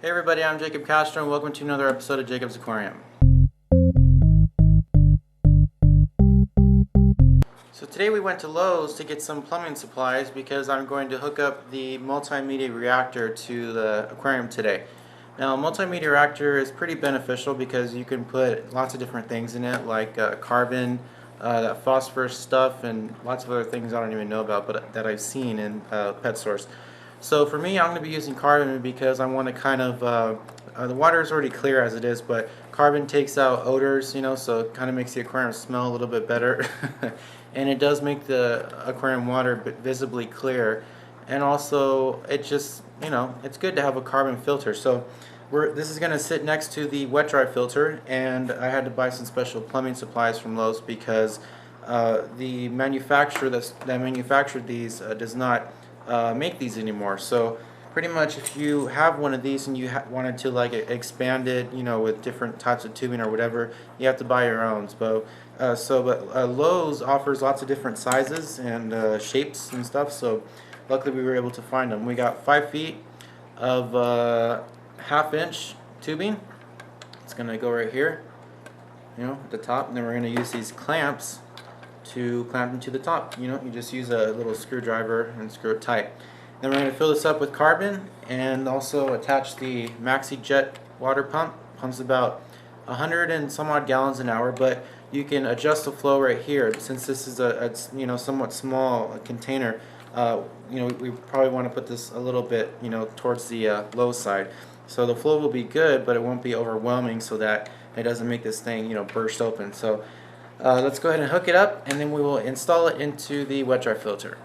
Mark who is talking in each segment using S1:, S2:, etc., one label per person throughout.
S1: Hey everybody, I'm Jacob Castro and welcome to another episode of Jacob's Aquarium. So today we went to Lowe's to get some plumbing supplies because I'm going to hook up the Multimedia Reactor to the aquarium today. Now, Multimedia Reactor is pretty beneficial because you can put lots of different things in it, like carbon, that phosphorus stuff, and lots of other things I don't even know about, but that I've seen in pet stores. So for me, I'm going to be using carbon because I want to kind of, the water is already clear as it is, but carbon takes out odors, so it kind of makes the aquarium smell a little bit better. And it does make the aquarium water visibly clear. And also, it just, it's good to have a carbon filter. So this is going to sit next to the wet dry filter, and I had to buy some special plumbing supplies from Lowe's because the manufacturer that manufactured these does not make these anymore. So pretty much if you have one of these and you wanted to expand it, with different types of tubing or whatever, you have to buy your own. But Lowe's offers lots of different sizes and shapes and stuff, so luckily we were able to find them. We got 5 feet of half-inch tubing. It's going to go right here, at the top, and then we're going to use these clamps to clamp them to the top. You just use a little screwdriver and screw it tight. Then we're going to fill this up with carbon and also attach the Maxi Jet water pump. Pumps about 100 and some odd gallons an hour, but you can adjust the flow right here. Since this is a somewhat small container, we probably want to put this a little bit towards the low side. So the flow will be good, but it won't be overwhelming so that it doesn't make this thing burst open. So let's go ahead and hook it up, and then we will install it into the wet dry filter.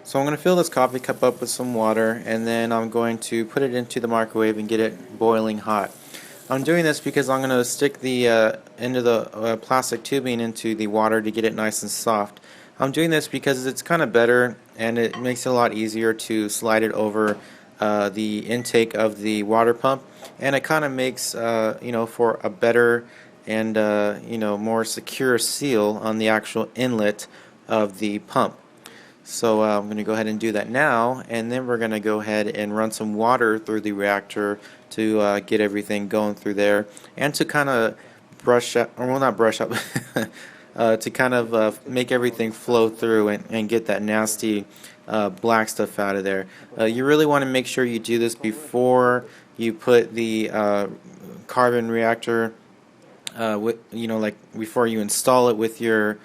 S1: So I'm going to fill this coffee cup up with some water, and then I'm going to put it into the microwave and get it boiling hot. I'm doing this because I'm going to stick the end of the plastic tubing into the water to get it nice and soft. I'm doing this because it's kind of better and it makes it a lot easier to slide it over the intake of the water pump, and it kind of makes for a better and more secure seal on the actual inlet of the pump. So I'm going to go ahead and do that now, and then we're going to go ahead and run some water through the reactor to get everything going through there, and to kind of brush up, or well, not brush up, to kind of make everything flow through and get that nasty black stuff out of there. You really want to make sure you do this before you put the carbon reactor, before you install it with your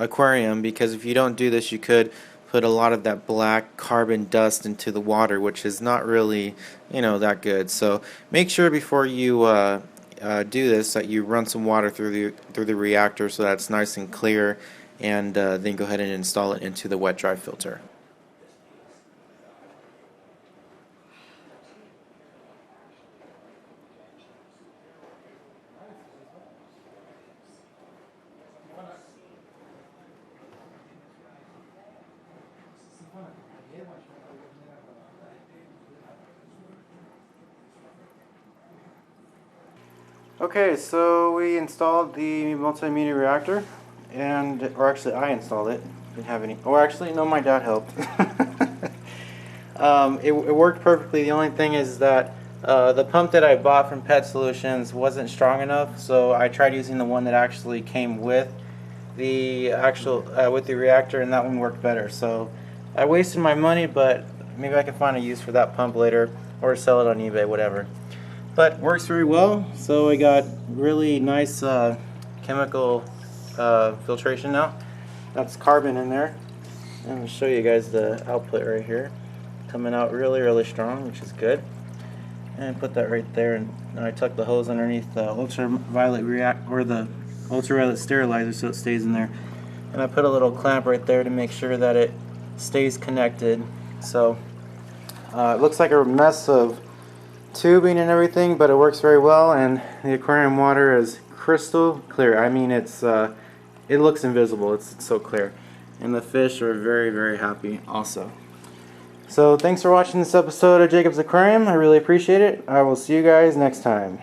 S1: aquarium, because if you don't do this, you could put a lot of that black carbon dust into the water, which is not really that good. So make sure before you do this that you run some water through the reactor so that it's nice and clear, and then go ahead and install it into the wet dry filter. Okay, so we installed the multimedia reactor, or actually I installed it. Didn't have any. Or actually, no, my dad helped. It worked perfectly. The only thing is that the pump that I bought from Pet Solutions wasn't strong enough, so I tried using the one that actually came with the reactor, and that one worked better. So I wasted my money, but maybe I can find a use for that pump later, or sell it on eBay, whatever. But works very well. So I got really nice chemical filtration now, That's carbon in there. And I'll show you guys the output right here. Coming out really strong, which is good. And put that right there, and I tuck the hose underneath the ultraviolet sterilizer so it stays in there. And I put a little clamp right there to make sure that it stays connected. So it looks like a mess of tubing and everything, but it works very well, and the aquarium water is crystal clear. I mean, it looks invisible. It's so clear, and the fish are very happy also. So thanks for watching this episode of Jacob's Aquarium. I really appreciate it. I will see you guys next time.